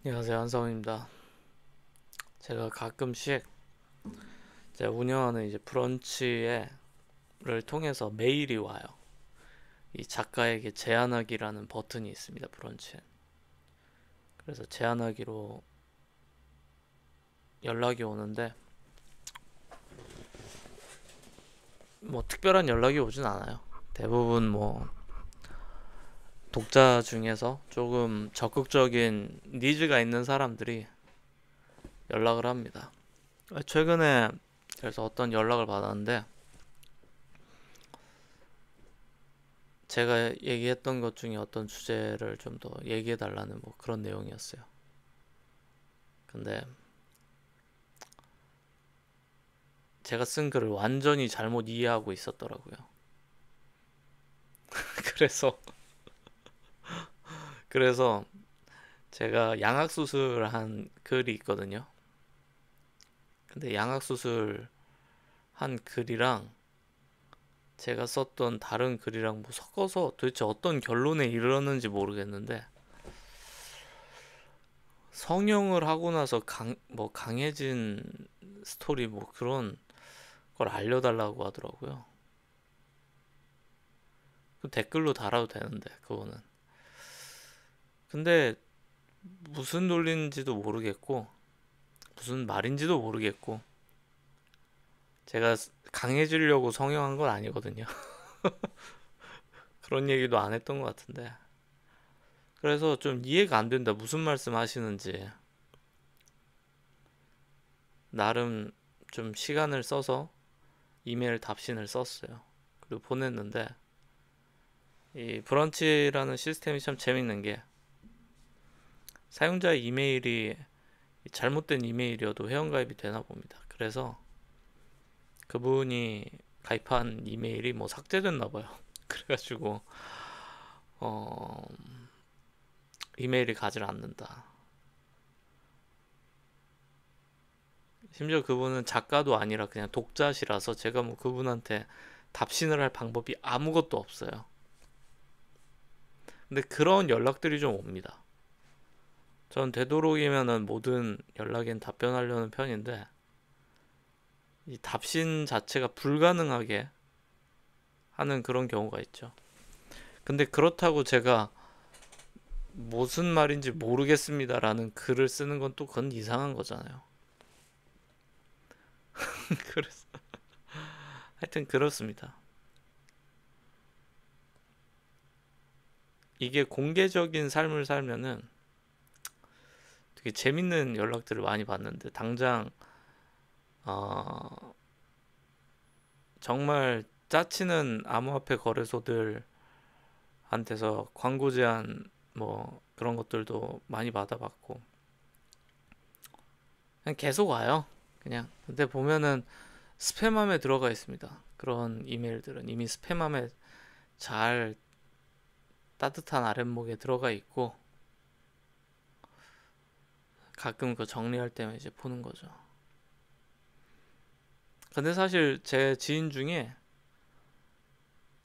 안녕하세요, 한성입니다. 제가 가끔씩 제가 운영하는 이제 브런치를 통해서 메일이 와요. 이 작가에게 제안하기라는 버튼이 있습니다, 브런치에. 그래서 제안하기로 연락이 오는데 뭐 특별한 연락이 오진 않아요. 대부분 뭐 독자 중에서 조금 적극적인 니즈가 있는 사람들이 연락을 합니다. 최근에 그래서 어떤 연락을 받았는데 제가 얘기했던 것 중에 어떤 주제를 좀 더 얘기해 달라는 뭐 그런 내용이었어요. 근데 제가 쓴 글을 완전히 잘못 이해하고 있었더라고요. 그래서 그래서 제가 양악 수술한 글이 있거든요. 근데 양악 수술한 글이랑 제가 썼던 다른 글이랑 뭐 섞어서 도대체 어떤 결론에 이르렀는지 모르겠는데 성형을 하고 나서 뭐 강해진 스토리 뭐 그런 걸 알려달라고 하더라고요. 그 댓글로 달아도 되는데 그거는. 근데 무슨 논리인지도 모르겠고 무슨 말인지도 모르겠고 제가 강해지려고 성형한 건 아니거든요. 그런 얘기도 안 했던 것 같은데. 그래서 좀 이해가 안 된다. 무슨 말씀 하시는지. 나름 좀 시간을 써서 이메일 답신을 썼어요. 그리고 보냈는데 이 브런치라는 시스템이 참 재밌는 게 사용자의 이메일이 잘못된 이메일이어도 회원가입이 되나 봅니다. 그래서 그분이 가입한 이메일이 뭐 삭제됐나 봐요. 그래가지고 어, 이메일이 가지를 않는다. 심지어 그분은 작가도 아니라 그냥 독자시라서 제가 뭐 그분한테 답신을 할 방법이 아무것도 없어요. 근데 그런 연락들이 좀 옵니다. 전 되도록이면은 모든 연락엔 답변하려는 편인데 이 답신 자체가 불가능하게 하는 그런 경우가 있죠. 근데 그렇다고 제가 무슨 말인지 모르겠습니다라는 글을 쓰는 건 또 그건 이상한 거잖아요. 그래서 하여튼 그렇습니다. 이게 공개적인 삶을 살면은 되게 재밌는 연락들을 많이 받는데 당장 어, 정말 짜치는 암호화폐 거래소들한테서 광고 제안 뭐 그런 것들도 많이 받아봤고 그냥 계속 와요. 그냥 근데 보면은 스팸함에 들어가 있습니다. 그런 이메일들은 이미 스팸함에 잘 따뜻한 아랫목에 들어가 있고 가끔 그 정리할 때만 이제 보는 거죠. 근데 사실 제 지인 중에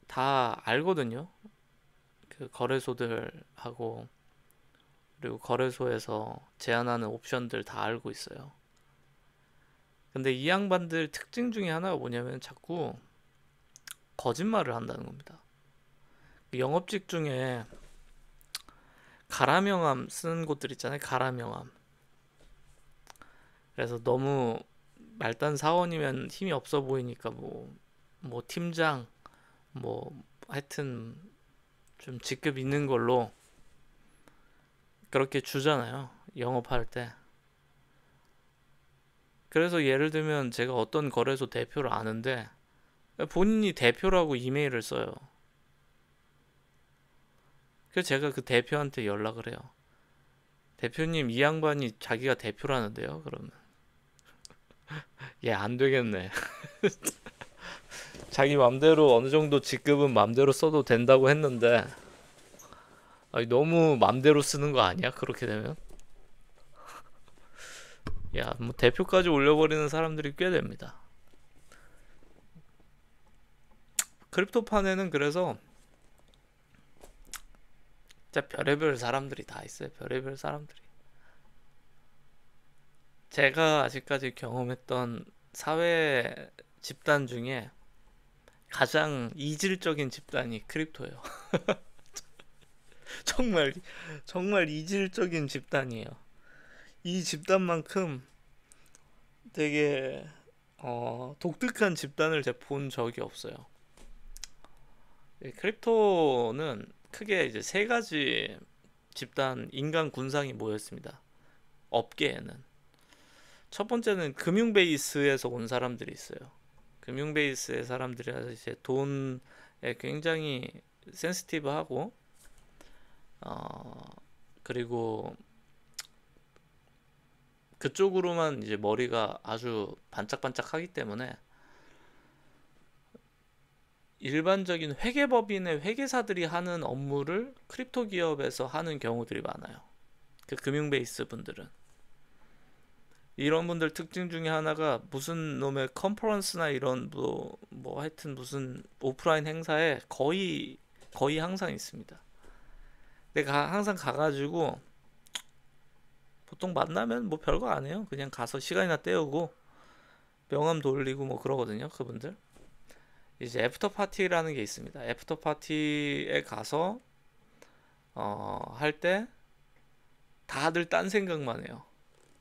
다 알거든요. 그 거래소들하고 그리고 거래소에서 제안하는 옵션들 다 알고 있어요. 근데 이 양반들 특징 중에 하나가 뭐냐면 자꾸 거짓말을 한다는 겁니다. 그 영업직 중에 가라명함 쓰는 곳들 있잖아요. 가라명함. 그래서 너무 말단 사원이면 힘이 없어 보이니까 뭐 팀장, 뭐 하여튼 좀 직급 있는 걸로 그렇게 주잖아요. 영업할 때. 그래서 예를 들면 제가 어떤 거래소 대표를 아는데 본인이 대표라고 이메일을 써요. 그래서 제가 그 대표한테 연락을 해요. 대표님 이 양반이 자기가 대표라는데요. 그러면 얘 안 되겠네. 자기 맘대로 어느 정도 직급은 맘대로 써도 된다고 했는데 아니, 너무 맘대로 쓰는 거 아니야? 그렇게 되면 야, 뭐 대표까지 올려버리는 사람들이 꽤 됩니다. 크립토판에는 그래서 진짜 별의별 사람들이 다 있어요. 별의별 사람들이. 제가 아직까지 경험했던 사회 집단 중에 가장 이질적인 집단이 크립토예요. 정말 정말 이질적인 집단이에요. 이 집단만큼 되게 독특한 집단을 제가 본 적이 없어요. 크립토는 크게 이제 세 가지 집단 인간 군상이 모였습니다. 업계에는 첫 번째는 금융 베이스에서 온 사람들이 있어요. 금융 베이스의 사람들이 이제 돈에 굉장히 센시티브하고 그리고 그쪽으로만 이제 머리가 아주 반짝반짝하기 때문에 일반적인 회계법인의 회계사들이 하는 업무를 크립토 기업에서 하는 경우들이 많아요. 그 금융 베이스 분들은 이런 분들 특징 중에 하나가 무슨 놈의 컨퍼런스나 이런 뭐 하여튼 무슨 오프라인 행사에 거의 항상 있습니다. 내가 항상 가가지고 보통 만나면 뭐 별거 안 해요. 그냥 가서 시간이나 때우고 명함 돌리고 뭐 그러거든요. 그분들 이제 애프터 파티라는 게 있습니다. 애프터 파티에 가서 할 때 다들 딴 생각만 해요.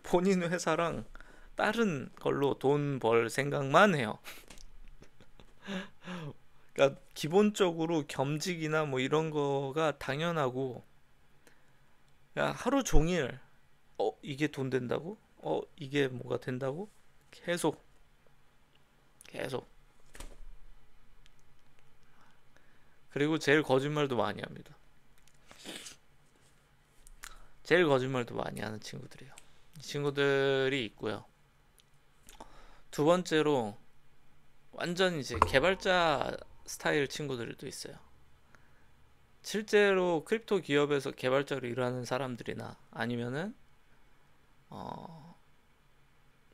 본인 회사랑 다른 걸로 돈 벌 생각만 해요. 그러니까 기본적으로 겸직이나 뭐 이런 거가 당연하고 야 하루 종일 이게 돈 된다고? 이게 뭐가 된다고? 계속 계속 그리고 제일 거짓말도 많이 합니다. 제일 거짓말도 많이 하는 친구들이에요. 이 친구들이 있고요. 두 번째로 완전 이제 개발자 스타일 친구들도 있어요. 실제로 크립토 기업에서 개발자로 일하는 사람들이나 아니면은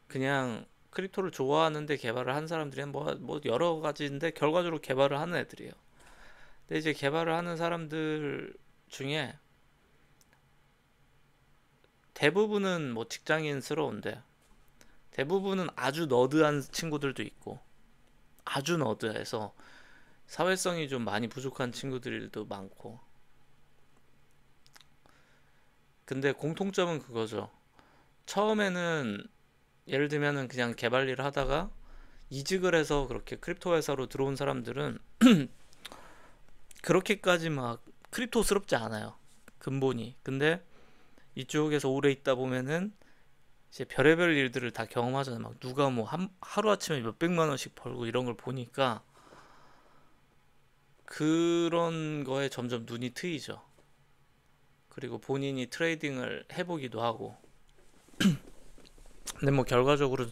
그냥 크립토를 좋아하는데 개발을 한 사람들이 뭐 여러 가지인데 결과적으로 개발을 하는 애들이에요. 근데 이제 개발을 하는 사람들 중에 대부분은 뭐 직장인스러운데 대부분은 아주 너드한 친구들도 있고 아주 너드해서 사회성이 좀 많이 부족한 친구들도 많고 근데 공통점은 그거죠. 처음에는 예를 들면은 그냥 개발 일을 하다가 이직을 해서 그렇게 크립토 회사로 들어온 사람들은 그렇게까지 막 크립토스럽지 않아요. 근본이. 근데 이쪽에서 오래 있다 보면은 이제 별의별 일들을 다 경험하잖아요. 막 누가 뭐 하루아침에 몇백만 원씩 벌고 이런 걸 보니까 그런 거에 점점 눈이 트이죠. 그리고 본인이 트레이딩을 해보기도 하고. 근데 뭐 결과적으로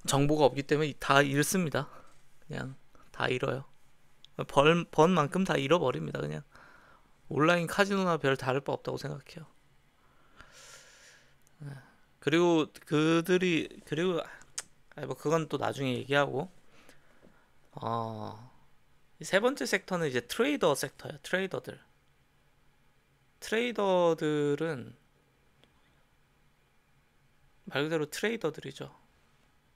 정보가 없기 때문에 다 잃습니다. 그냥 다 잃어요. 번 만큼 다 잃어버립니다. 그냥 온라인 카지노나 별 다를 바 없다고 생각해요. 그리고 뭐 그건 또 나중에 얘기하고 세 번째 섹터는 이제 트레이더 섹터예요. 트레이더들은 말 그대로 트레이더들이죠.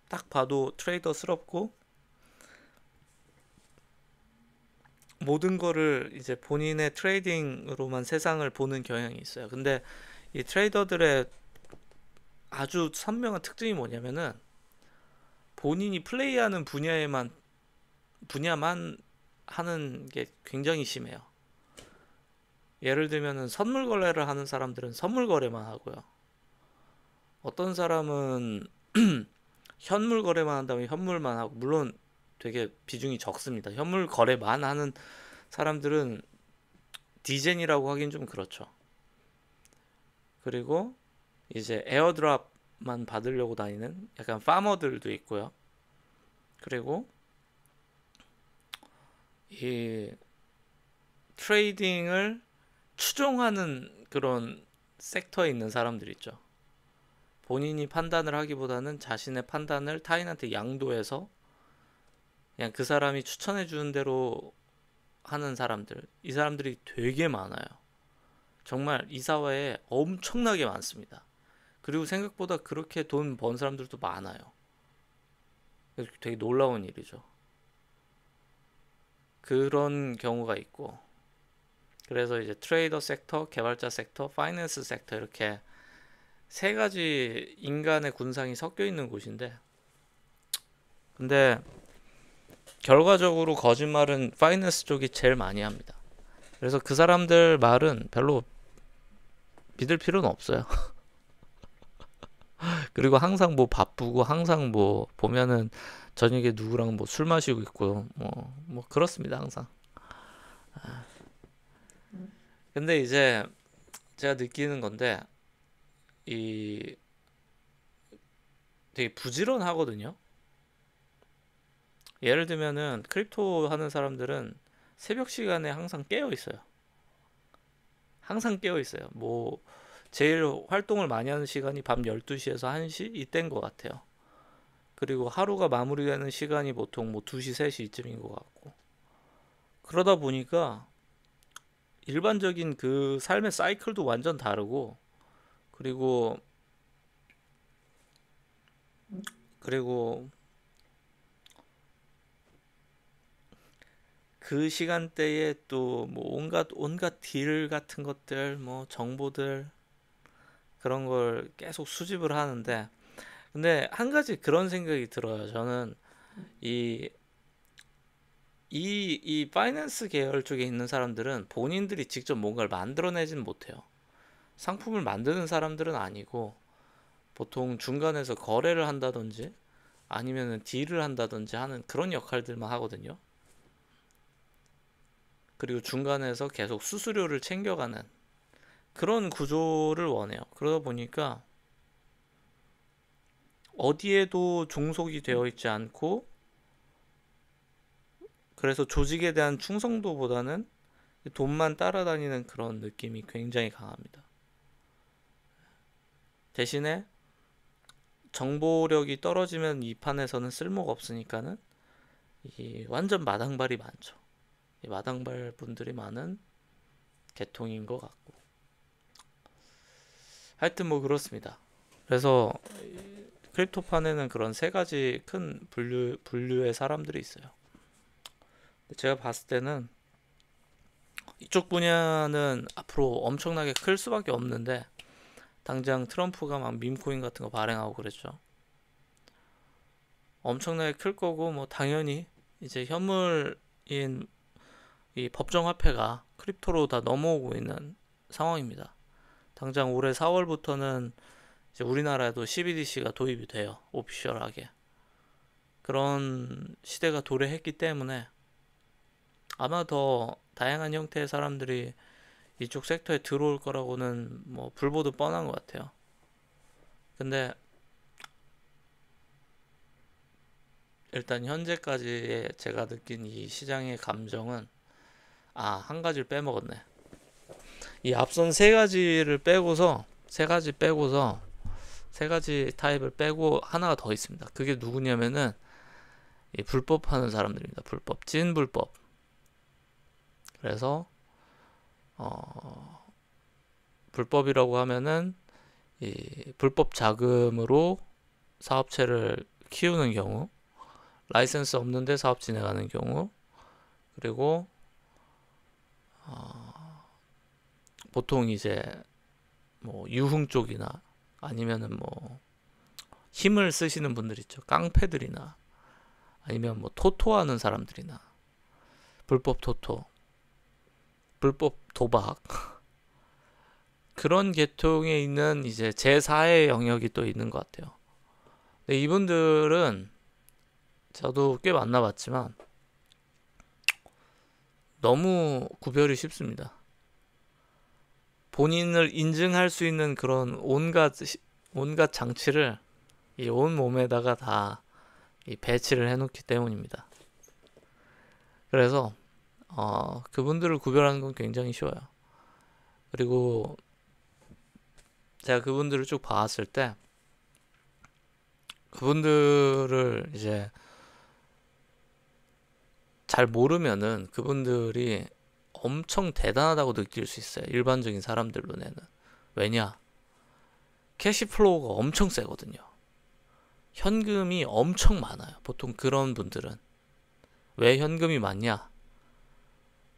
딱 봐도 트레이더스럽고 모든 거를 이제 본인의 트레이딩으로만 세상을 보는 경향이 있어요. 근데 이 트레이더들의 아주 선명한 특징이 뭐냐면은 본인이 플레이하는 분야만 하는 게 굉장히 심해요. 예를 들면은 선물 거래를 하는 사람들은 선물 거래만 하고요. 어떤 사람은 현물 거래만 한다면 현물만 하고 물론 되게 비중이 적습니다. 현물 거래만 하는 사람들은 디젠이라고 하긴 좀 그렇죠. 그리고 이제 에어드랍만 받으려고 다니는 약간 파머들도 있고요. 그리고 이 트레이딩을 추종하는 그런 섹터에 있는 사람들 있죠. 본인이 판단을 하기보다는 자신의 판단을 타인한테 양도해서 그냥 그 사람이 추천해 주는 대로 하는 사람들. 이 사람들이 되게 많아요. 정말 이 사회에 엄청나게 많습니다. 그리고 생각보다 그렇게 돈 번 사람들도 많아요. 그래서 되게 놀라운 일이죠. 그런 경우가 있고, 그래서 이제 트레이더 섹터, 개발자 섹터, 파이낸스 섹터 이렇게 세 가지 인간의 군상이 섞여 있는 곳인데, 근데 결과적으로 거짓말은 파이낸스 쪽이 제일 많이 합니다. 그래서 그 사람들 말은 별로 믿을 필요는 없어요. 그리고 항상 뭐 바쁘고 항상 뭐 보면은 저녁에 누구랑 뭐 술 마시고 있고 뭐 그렇습니다, 항상. 근데 이제 제가 느끼는 건데 이 되게 부지런하거든요. 예를 들면은 크립토 하는 사람들은 새벽 시간에 항상 깨어 있어요. 항상 깨어 있어요. 뭐 제일 활동을 많이 하는 시간이 밤 12시에서 1시 이때인 것 같아요. 그리고 하루가 마무리되는 시간이 보통 뭐 2시, 3시 이쯤인 것 같고. 그러다 보니까 일반적인 그 삶의 사이클도 완전 다르고, 그리고 그리고 그 시간대에 또 뭐 온갖 딜 같은 것들, 뭐 정보들 그런 걸 계속 수집을 하는데, 근데 한 가지 그런 생각이 들어요. 저는 이 이 파이낸스 계열 쪽에 있는 사람들은 본인들이 직접 뭔가를 만들어내진 못해요. 상품을 만드는 사람들은 아니고 보통 중간에서 거래를 한다든지 아니면은 딜을 한다든지 하는 그런 역할들만 하거든요. 그리고 중간에서 계속 수수료를 챙겨가는 그런 구조를 원해요. 그러다 보니까 어디에도 종속이 되어 있지 않고, 그래서 조직에 대한 충성도보다는 돈만 따라다니는 그런 느낌이 굉장히 강합니다. 대신에 정보력이 떨어지면 이 판에서는 쓸모가 없으니까는 이 완전 마당발이 많죠. 이 마당발 분들이 많은 계통인 것 같고, 하여튼 뭐 그렇습니다. 그래서 크립토판에는 그런 세 가지 큰 분류의 사람들이 있어요. 제가 봤을 때는 이쪽 분야는 앞으로 엄청나게 클 수밖에 없는데, 당장 트럼프가 막 밈코인 같은 거 발행하고 그랬죠. 엄청나게 클 거고, 뭐 당연히 이제 현물인 이 법정화폐가 크립토로 다 넘어오고 있는 상황입니다. 당장 올해 4월부터는 이제 우리나라에도 CBDC가 도입이 돼요. 오피셜하게. 그런 시대가 도래했기 때문에 아마 더 다양한 형태의 사람들이 이쪽 섹터에 들어올 거라고는 뭐 불보듯 뻔한 것 같아요. 근데 일단 현재까지의 제가 느낀 이 시장의 감정은, 한 가지를 빼먹었네. 이 앞선 세 가지 타입을 빼고 하나가 더 있습니다. 그게 누구냐면은 이 불법 하는 사람들입니다. 불법, 찐 불법. 그래서 불법이라고 하면은 이 불법 자금으로 사업체를 키우는 경우, 라이센스 없는데 사업 진행하는 경우, 그리고 보통 이제 뭐 유흥 쪽이나 아니면은 뭐 힘을 쓰시는 분들 있죠. 깡패들이나 아니면 뭐 토토하는 사람들이나, 불법 토토, 불법 도박 그런 계통에 있는 이제 제4의 영역이 또 있는 것 같아요. 근데 이분들은 저도 꽤 만나봤지만 너무 구별이 쉽습니다. 본인을 인증할 수 있는 그런 온갖 장치를 이 온 몸에다가 다 이 배치를 해놓기 때문입니다. 그래서 그분들을 구별하는 건 굉장히 쉬워요. 그리고 제가 그분들을 쭉 봐왔을 때 그분들을 이제 잘 모르면은 그분들이 엄청 대단하다고 느낄 수 있어요. 일반적인 사람들 눈에는. 왜냐? 캐시플로우가 엄청 세거든요. 현금이 엄청 많아요. 보통 그런 분들은. 왜 현금이 많냐?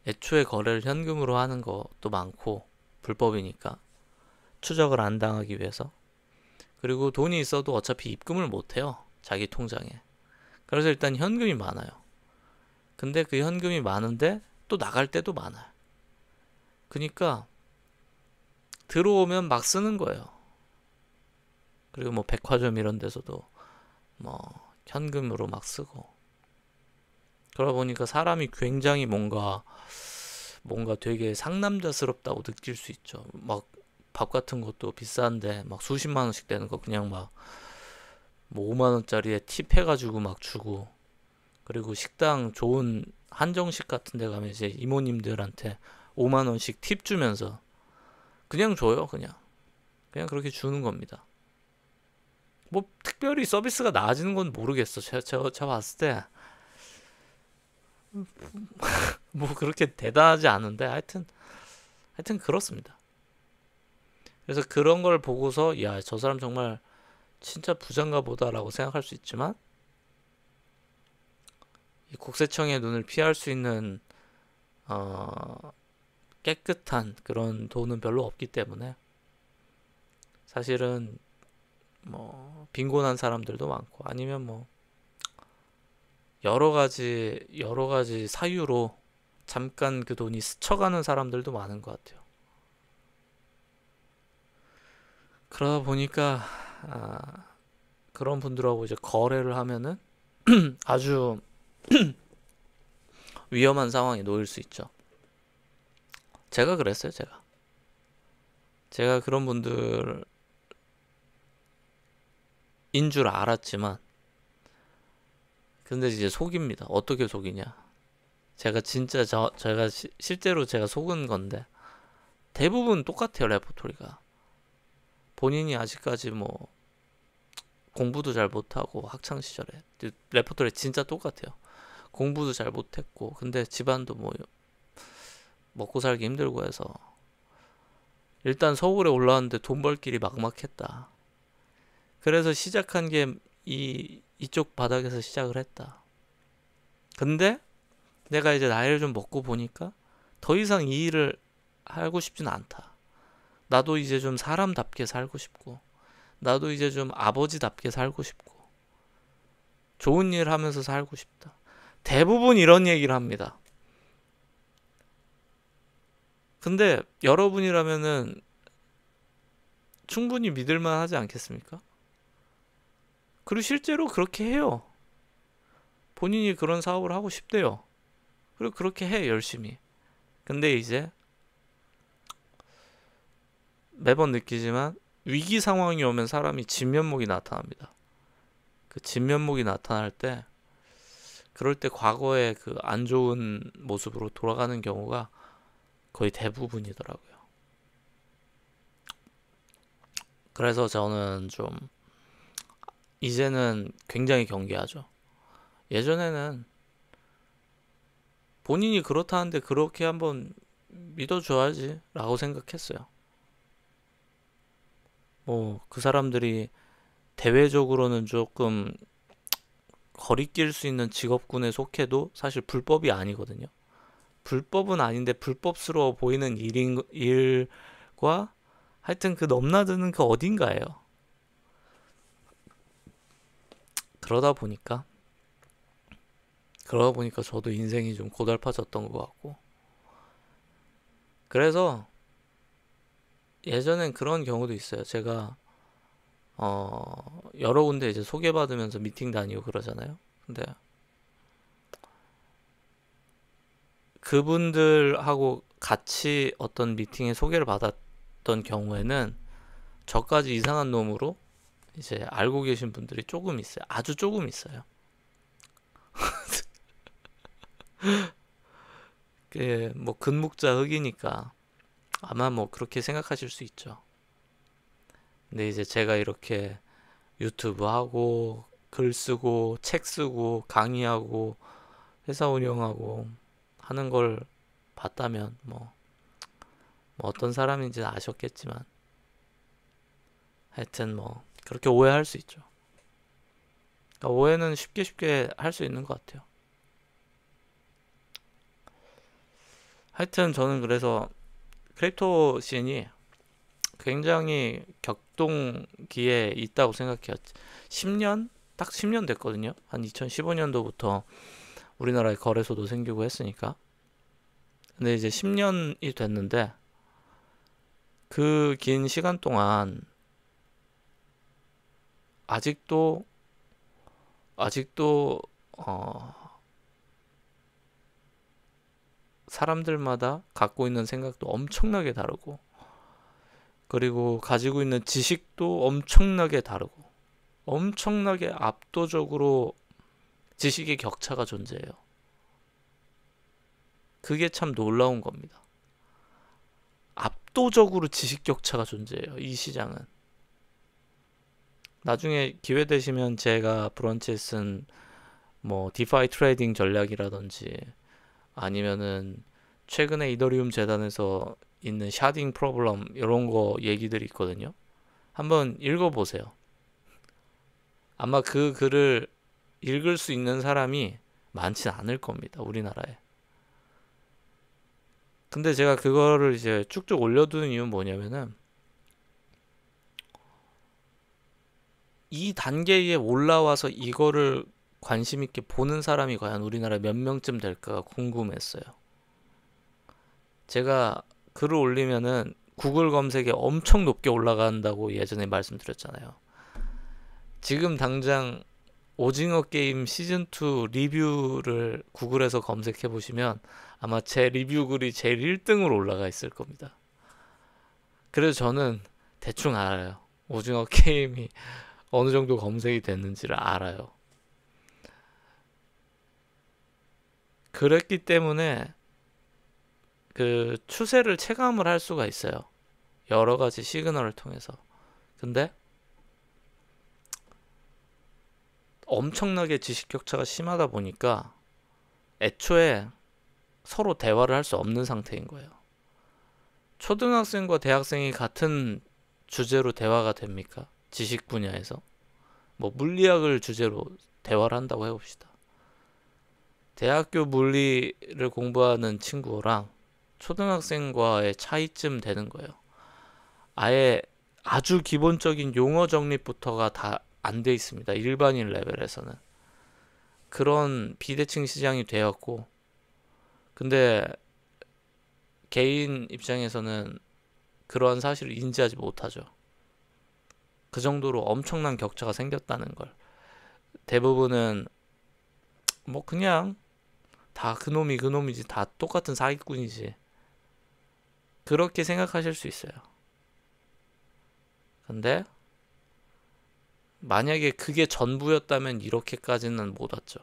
애초에 거래를 현금으로 하는 것도 많고 불법이니까 추적을 안 당하기 위해서. 그리고 돈이 있어도 어차피 입금을 못해요. 자기 통장에. 그래서 일단 현금이 많아요. 근데 그 현금이 많은데 또 나갈 때도 많아요. 그러니까 들어오면 막 쓰는 거예요. 그리고 뭐 백화점 이런 데서도 뭐 현금으로 막 쓰고. 그러다 보니까 사람이 굉장히 뭔가 되게 상남자스럽다고 느낄 수 있죠. 막 밥 같은 것도 비싼데 막 수십만 원씩 되는 거 그냥 막 뭐 5만 원짜리에 팁 해가지고 막 주고. 그리고 식당 좋은 한정식 같은 데 가면 이제 이모님들한테 5만 원씩 팁 주면서 그냥 줘요. 그냥 그렇게 주는 겁니다. 뭐 특별히 서비스가 나아지는 건 모르겠어. 제가 봤을 때 뭐 그렇게 대단하지 않은데 하여튼 그렇습니다. 그래서 그런 걸 보고서 야, 저 사람 정말 진짜 부자인가 보다라고 생각할 수 있지만 이 국세청의 눈을 피할 수 있는 깨끗한 그런 돈은 별로 없기 때문에 사실은 뭐 빈곤한 사람들도 많고 아니면 뭐 여러 가지 사유로 잠깐 그 돈이 스쳐가는 사람들도 많은 것 같아요. 그러다 보니까 그런 분들하고 이제 거래를 하면은 아주 위험한 상황에 놓일 수 있죠. 제가 그랬어요. 제가 그런 분들인 줄 알았지만 근데 이제 속입니다. 어떻게 속이냐? 제가 진짜 제가 실제로 제가 속은 건데 대부분 똑같아요. 레포토리가 본인이 아직까지 뭐 공부도 잘 못하고 학창 시절에 레포토리 진짜 똑같아요. 공부도 잘 못했고 근데 집안도 뭐 먹고 살기 힘들고 해서 일단 서울에 올라왔는데 돈 벌 길이 막막했다. 그래서 시작한 게 이쪽 바닥에서 시작을 했다. 근데 내가 이제 나이를 좀 먹고 보니까 더 이상 이 일을 하고 싶진 않다. 나도 이제 좀 사람답게 살고 싶고 나도 이제 좀 아버지답게 살고 싶고 좋은 일 하면서 살고 싶다. 대부분 이런 얘기를 합니다. 근데 여러분이라면은 충분히 믿을만 하지 않겠습니까? 그리고 실제로 그렇게 해요. 본인이 그런 사업을 하고 싶대요. 그리고 그렇게 해, 열심히. 근데 이제 매번 느끼지만 위기 상황이 오면 사람이 진면목이 나타납니다. 그 진면목이 나타날 때 그럴 때 과거의 그 안 좋은 모습으로 돌아가는 경우가 거의 대부분이더라고요. 그래서 저는 좀 이제는 굉장히 경계하죠. 예전에는 본인이 그렇다는데 그렇게 한번 믿어줘야지 라고 생각했어요. 뭐 그 사람들이 대외적으로는 조금 거리낄 수 있는 직업군에 속해도 사실 불법이 아니거든요. 불법은 아닌데 불법스러워 보이는 일과 하여튼 그 넘나드는 그 어딘가예요. 그러다 보니까 저도 인생이 좀 고달파졌던 것 같고 그래서 예전엔 그런 경우도 있어요. 제가 여러 군데 이제 소개받으면서 미팅 다니고 그러잖아요. 근데 그분들하고 같이 어떤 미팅에 소개를 받았던 경우에는 저까지 이상한 놈으로 이제 알고 계신 분들이 조금 있어요. 아주 조금 있어요. 그 뭐 근묵자 흑이니까 아마 뭐 그렇게 생각하실 수 있죠. 근데 이제 제가 이렇게 유튜브 하고 글 쓰고 책 쓰고 강의하고 회사 운영하고 하는 걸 봤다면 뭐 어떤 사람인지는 아셨겠지만 하여튼 뭐 그렇게 오해할 수 있죠. 그러니까 오해는 쉽게 할 수 있는 것 같아요. 하여튼 저는 그래서 크립토 씬이 굉장히 격동기에 있다고 생각해요. 10년? 딱 10년 됐거든요. 한 2015년도부터 우리나라에 거래소도 생기고 했으니까. 근데 이제 10년이 됐는데 그 긴 시간 동안 아직도 어, 사람들마다 갖고 있는 생각도 엄청나게 다르고, 그리고 가지고 있는 지식도 엄청나게 다르고, 엄청나게 압도적으로 지식의 격차가 존재해요. 그게 참 놀라운 겁니다. 압도적으로 지식 격차가 존재해요, 이 시장은. 나중에 기회 되시면 제가 브런치에 쓴 뭐 디파이 트레이딩 전략이라든지, 아니면은 최근에 이더리움 재단에서 있는 샤딩 프로블럼 이런 거 얘기들이 있거든요. 한번 읽어보세요. 아마 그 글을 읽을 수 있는 사람이 많진 않을 겁니다, 우리나라에. 근데 제가 그거를 이제 쭉쭉 올려두는 이유는 뭐냐면은, 이 단계에 올라와서 이거를 관심 있게 보는 사람이 과연 우리나라에 몇 명쯤 될까가 궁금했어요. 제가 글을 올리면은 구글 검색에 엄청 높게 올라간다고 예전에 말씀드렸잖아요. 지금 당장 오징어 게임 시즌2 리뷰를 구글에서 검색해 보시면 아마 제 리뷰 글이 제일 1등으로 올라가 있을 겁니다. 그래서 저는 대충 알아요. 오징어 게임이 어느 정도 검색이 됐는지를 알아요. 그랬기 때문에 그 추세를 체감을 할 수가 있어요. 여러 가지 시그널을 통해서. 근데 엄청나게 지식 격차가 심하다 보니까 애초에 서로 대화를 할 수 없는 상태인 거예요. 초등학생과 대학생이 같은 주제로 대화가 됩니까? 지식 분야에서. 뭐 물리학을 주제로 대화를 한다고 해봅시다. 대학교 물리를 공부하는 친구랑 초등학생과의 차이쯤 되는 거예요. 아예 아주 기본적인 용어 정립부터가 다 안 돼 있습니다. 일반인 레벨에서는. 그런 비대칭 시장이 되었고, 근데 개인 입장에서는 그러한 사실을 인지하지 못하죠. 그 정도로 엄청난 격차가 생겼다는 걸. 대부분은 뭐 그냥 다 그놈이 그놈이지, 다 똑같은 사기꾼이지, 그렇게 생각하실 수 있어요. 근데 만약에 그게 전부였다면 이렇게까지는 못 왔죠.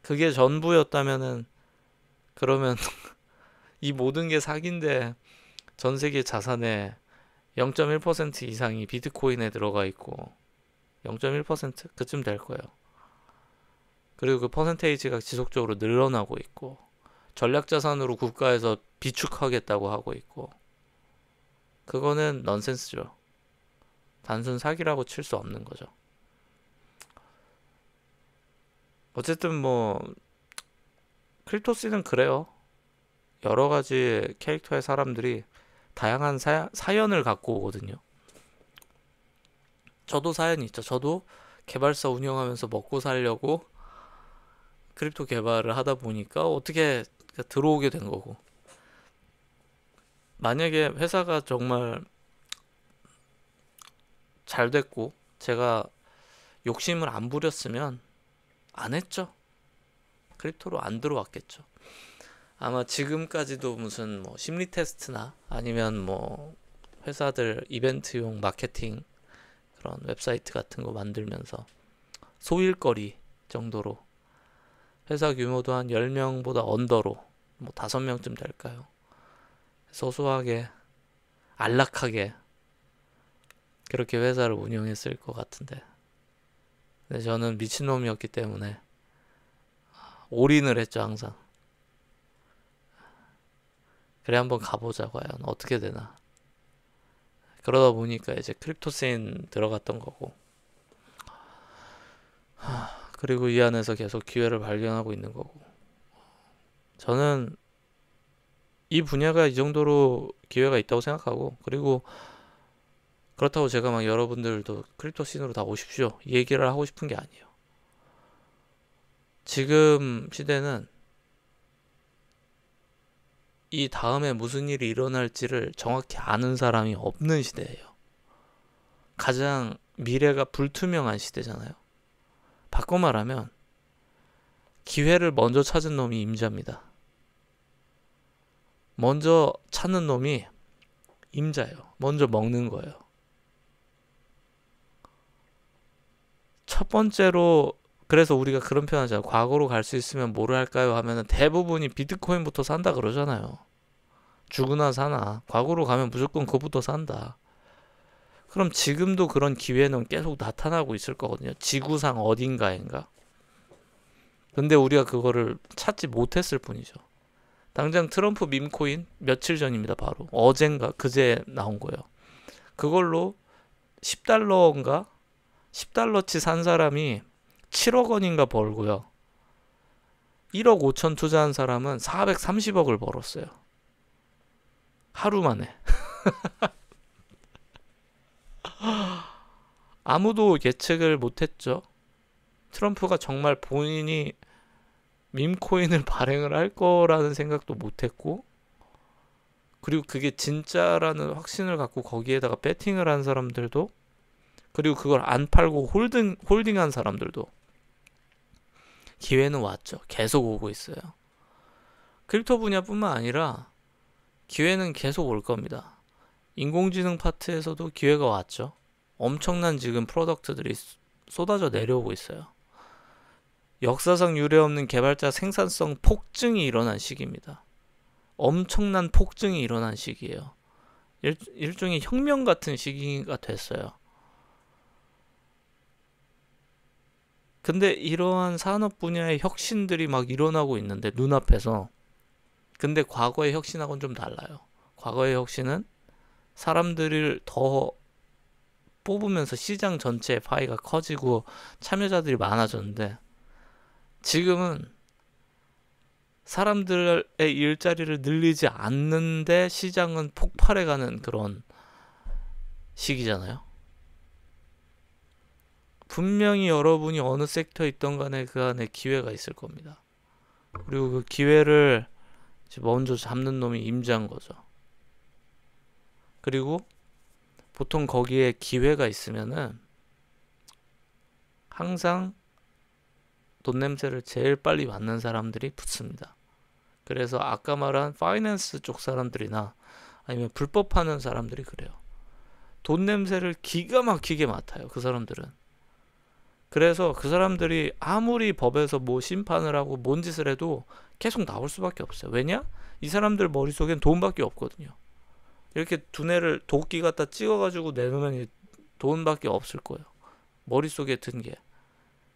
그게 전부였다면은, 그러면 이 모든 게 사기인데 전 세계 자산의 0.1% 이상이 비트코인에 들어가 있고, 0.1% 그쯤 될 거예요. 그리고 그 퍼센테이지가 지속적으로 늘어나고 있고, 전략자산으로 국가에서 비축하겠다고 하고 있고, 그거는 넌센스죠. 단순 사기라고 칠 수 없는 거죠. 어쨌든 뭐 크립토스는 그래요. 여러 가지 캐릭터의 사람들이 다양한 사연을 갖고 오거든요. 저도 사연이 있죠. 저도 개발사 운영하면서 먹고 살려고 크립토 개발을 하다 보니까 어떻게 들어오게 된 거고, 만약에 회사가 정말 잘 됐고 제가 욕심을 안 부렸으면 안 했죠. 크립토로 안 들어왔겠죠. 아마 지금까지도 무슨 뭐 심리 테스트나 아니면 뭐 회사들 이벤트용 마케팅 그런 웹사이트 같은 거 만들면서 소일거리 정도로, 회사 규모도 한 10명보다 언더로 뭐 5명쯤 될까요? 소소하게 안락하게 그렇게 회사를 운영했을 것 같은데, 근데 저는 미친놈이었기 때문에 올인을 했죠, 항상. 그래, 한번 가보자, 과연 어떻게 되나. 그러다 보니까 이제 크립토세인 들어갔던 거고. 그리고 이 안에서 계속 기회를 발견하고 있는 거고. 저는 이 분야가 이 정도로 기회가 있다고 생각하고, 그리고 그렇다고 제가 막 여러분들도 크립토 씬으로 다 오십시오 이 얘기를 하고 싶은 게 아니에요. 지금 시대는 이 다음에 무슨 일이 일어날지를 정확히 아는 사람이 없는 시대예요. 가장 미래가 불투명한 시대잖아요. 바꿔 말하면 기회를 먼저 찾은 놈이 임자입니다. 먼저 찾는 놈이 임자예요. 먼저 먹는 거예요. 첫 번째로, 그래서 우리가 그런 표현 하잖아요. 과거로 갈 수 있으면 뭐를 할까요? 하면은 대부분이 비트코인부터 산다 그러잖아요. 죽으나 사나 과거로 가면 무조건 그거부터 산다. 그럼 지금도 그런 기회는 계속 나타나고 있을 거거든요. 지구상 어딘가인가. 근데 우리가 그거를 찾지 못했을 뿐이죠. 당장 트럼프 밈코인 며칠 전입니다. 바로 어젠가 그제 나온 거예요. 그걸로 10달러인가 10달러치 산 사람이 7억 원인가 벌고요. 1억 5천 투자한 사람은 430억을 벌었어요. 하루 만에. 아무도 예측을 못했죠. 트럼프가 정말 본인이 밈코인을 발행을 할 거라는 생각도 못했고, 그리고 그게 진짜라는 확신을 갖고 거기에다가 배팅을 한 사람들도, 그리고 그걸 안 팔고 홀딩한 사람들도 기회는 왔죠. 계속 오고 있어요. 크립토 분야뿐만 아니라 기회는 계속 올 겁니다. 인공지능 파트에서도 기회가 왔죠. 엄청난 지금 프로덕트들이 쏟아져 내려오고 있어요. 역사상 유례없는 개발자 생산성 폭증이 일어난 시기입니다. 엄청난 폭증이 일어난 시기예요. 일종의 혁명 같은 시기가 됐어요. 근데 이러한 산업 분야의 혁신들이 막 일어나고 있는데 눈앞에서, 근데 과거의 혁신하고는 좀 달라요. 과거의 혁신은 사람들을 더 뽑으면서 시장 전체의 파이가 커지고 참여자들이 많아졌는데, 지금은 사람들의 일자리를 늘리지 않는데 시장은 폭발해가는 그런 시기잖아요. 분명히 여러분이 어느 섹터에 있던 간에 그 안에 기회가 있을 겁니다. 그리고 그 기회를 먼저 잡는 놈이 임자인 거죠. 그리고 보통 거기에 기회가 있으면은 항상 돈 냄새를 제일 빨리 맡는 사람들이 붙습니다. 그래서 아까 말한 파이낸스 쪽 사람들이나 아니면 불법하는 사람들이 그래요. 돈 냄새를 기가 막히게 맡아요. 그 사람들은. 그래서 그 사람들이 아무리 법에서 뭐 심판을 하고 뭔 짓을 해도 계속 나올 수밖에 없어요. 왜냐? 이 사람들 머릿속엔 돈밖에 없거든요. 이렇게 두뇌를 도끼 갖다 찍어가지고 내놓으면 돈밖에 없을 거예요. 머릿속에 든 게.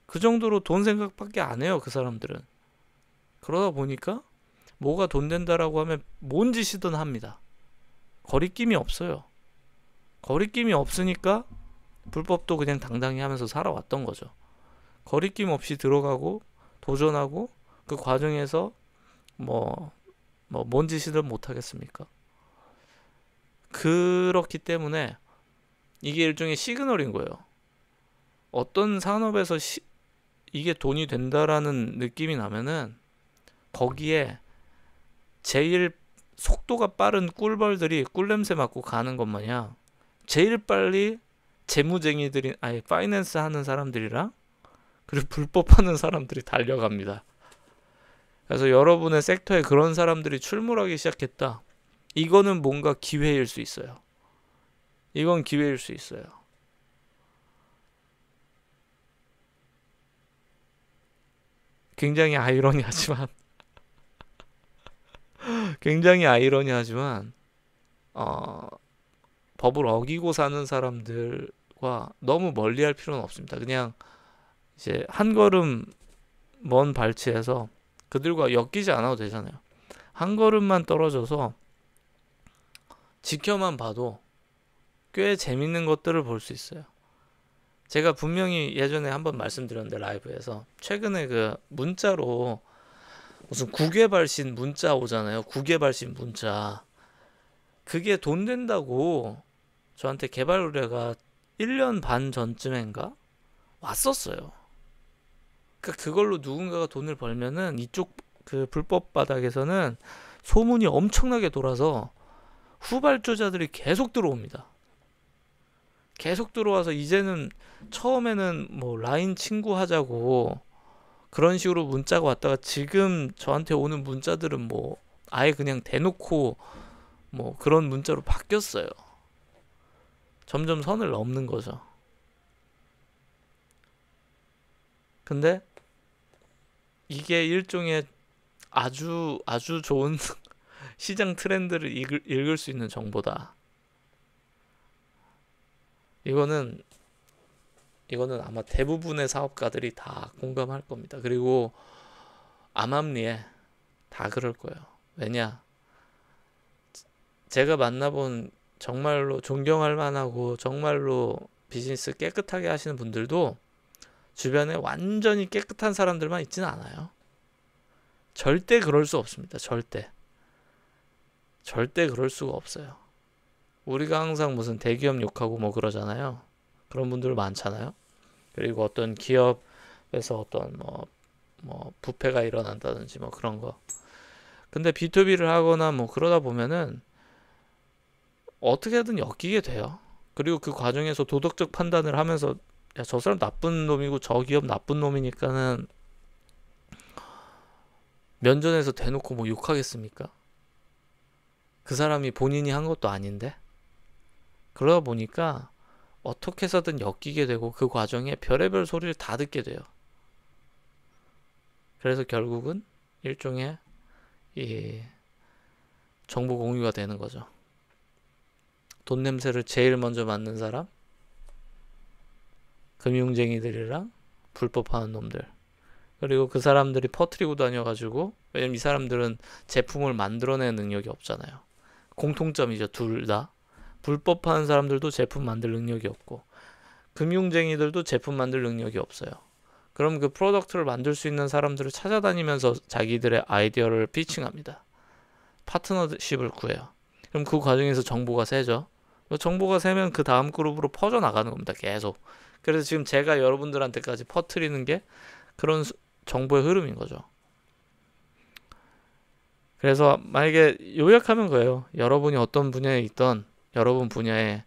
그 정도로 돈 생각밖에 안 해요. 그 사람들은. 그러다 보니까 뭐가 돈 된다라고 하면 뭔 짓이든 합니다. 거리낌이 없어요. 거리낌이 없으니까 불법도 그냥 당당히 하면서 살아왔던 거죠. 거리낌 없이 들어가고 도전하고 그 과정에서 뭔 짓이든 못하겠습니까? 그렇기 때문에 이게 일종의 시그널인 거예요. 어떤 산업에서 이게 돈이 된다라는 느낌이 나면은 거기에 제일 속도가 빠른 꿀벌들이 꿀냄새 맡고 가는 것 마냥 제일 빨리 재무쟁이들이, 아니 파이낸스 하는 사람들이랑 그리고 불법하는 사람들이 달려갑니다. 그래서 여러분의 섹터에 그런 사람들이 출몰하기 시작했다. 이거는 뭔가 기회일 수 있어요. 이건 기회일 수 있어요. 굉장히 아이러니하지만 법을 어기고 사는 사람들과 너무 멀리할 필요는 없습니다. 그냥 이제 한 걸음 먼 발치에서 그들과 엮이지 않아도 되잖아요. 한 걸음만 떨어져서 지켜만 봐도 꽤 재밌는 것들을 볼 수 있어요. 제가 분명히 예전에 한번 말씀드렸는데 라이브에서 최근에 그 문자로 무슨 국외발신 문자 오잖아요. 국외발신 문자. 그게 돈 된다고 저한테 개발 의뢰가 1년 반 전쯤인가 왔었어요. 그러니까 그걸로 누군가가 돈을 벌면은 이쪽 그 불법 바닥에서는 소문이 엄청나게 돌아서 후발주자들이 계속 들어옵니다. 계속 들어와서 이제는 처음에는 뭐 라인 친구 하자고 그런 식으로 문자가 왔다가 지금 저한테 오는 문자들은 뭐 아예 그냥 대놓고 뭐 그런 문자로 바뀌었어요. 점점 선을 넘는 거죠. 근데 이게 일종의 아주 좋은 시장 트렌드를 읽을 수 있는 정보다. 이거는 아마 대부분의 사업가들이 다 공감할 겁니다. 그리고 암암리에 다 그럴 거예요. 왜냐? 제가 만나본 정말로 존경할 만하고 정말로 비즈니스 깨끗하게 하시는 분들도 주변에 완전히 깨끗한 사람들만 있지는 않아요. 절대 그럴 수 없습니다. 절대 그럴 수가 없어요. 우리가 항상 무슨 대기업 욕하고 뭐 그러잖아요. 그런 분들 많잖아요. 그리고 어떤 기업에서 어떤 뭐 부패가 일어난다든지 뭐 그런 거. 근데 B2B를 하거나 뭐 그러다 보면은 어떻게든 엮이게 돼요. 그리고 그 과정에서 도덕적 판단을 하면서 야, 저 사람 나쁜 놈이고 저 기업 나쁜 놈이니까는 면전에서 대놓고 뭐 욕하겠습니까? 그 사람이 본인이 한 것도 아닌데. 그러다 보니까 어떻게 해서든 엮이게 되고 그 과정에 별의별 소리를 다 듣게 돼요. 그래서 결국은 일종의 이 정보 공유가 되는 거죠. 돈 냄새를 제일 먼저 맡는 사람, 금융쟁이들이랑 불법하는 놈들. 그리고 그 사람들이 퍼뜨리고 다녀가지고, 왜냐면 이 사람들은 제품을 만들어내는 능력이 없잖아요. 공통점이죠, 둘 다. 불법하는 사람들도 제품 만들 능력이 없고, 금융쟁이들도 제품 만들 능력이 없어요. 그럼 그 프로덕트를 만들 수 있는 사람들을 찾아다니면서 자기들의 아이디어를 피칭합니다. 파트너십을 구해요. 그럼 그 과정에서 정보가 새죠. 정보가 새면 그 다음 그룹으로 퍼져나가는 겁니다. 계속. 그래서 지금 제가 여러분들한테까지 퍼뜨리는 게 그런 정보의 흐름인 거죠. 그래서 만약에 요약하면 그래요. 여러분이 어떤 분야에 있던 여러분 분야에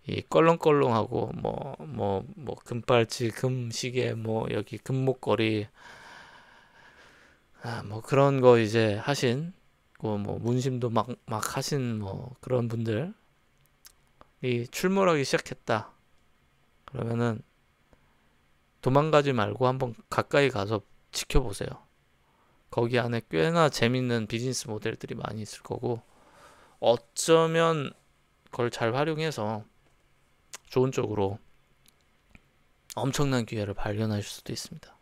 이 껄렁껄렁하고 뭐 금발찌, 금시계, 뭐 여기 금목걸이, 뭐 그런 거 이제 하신, 뭐 문심도 막 하신 뭐 그런 분들 이 출몰하기 시작했다. 그러면은 도망가지 말고 한번 가까이 가서 지켜보세요. 거기 안에 꽤나 재밌는 비즈니스 모델들이 많이 있을 거고, 어쩌면 그걸 잘 활용해서 좋은 쪽으로 엄청난 기회를 발견하실 수도 있습니다.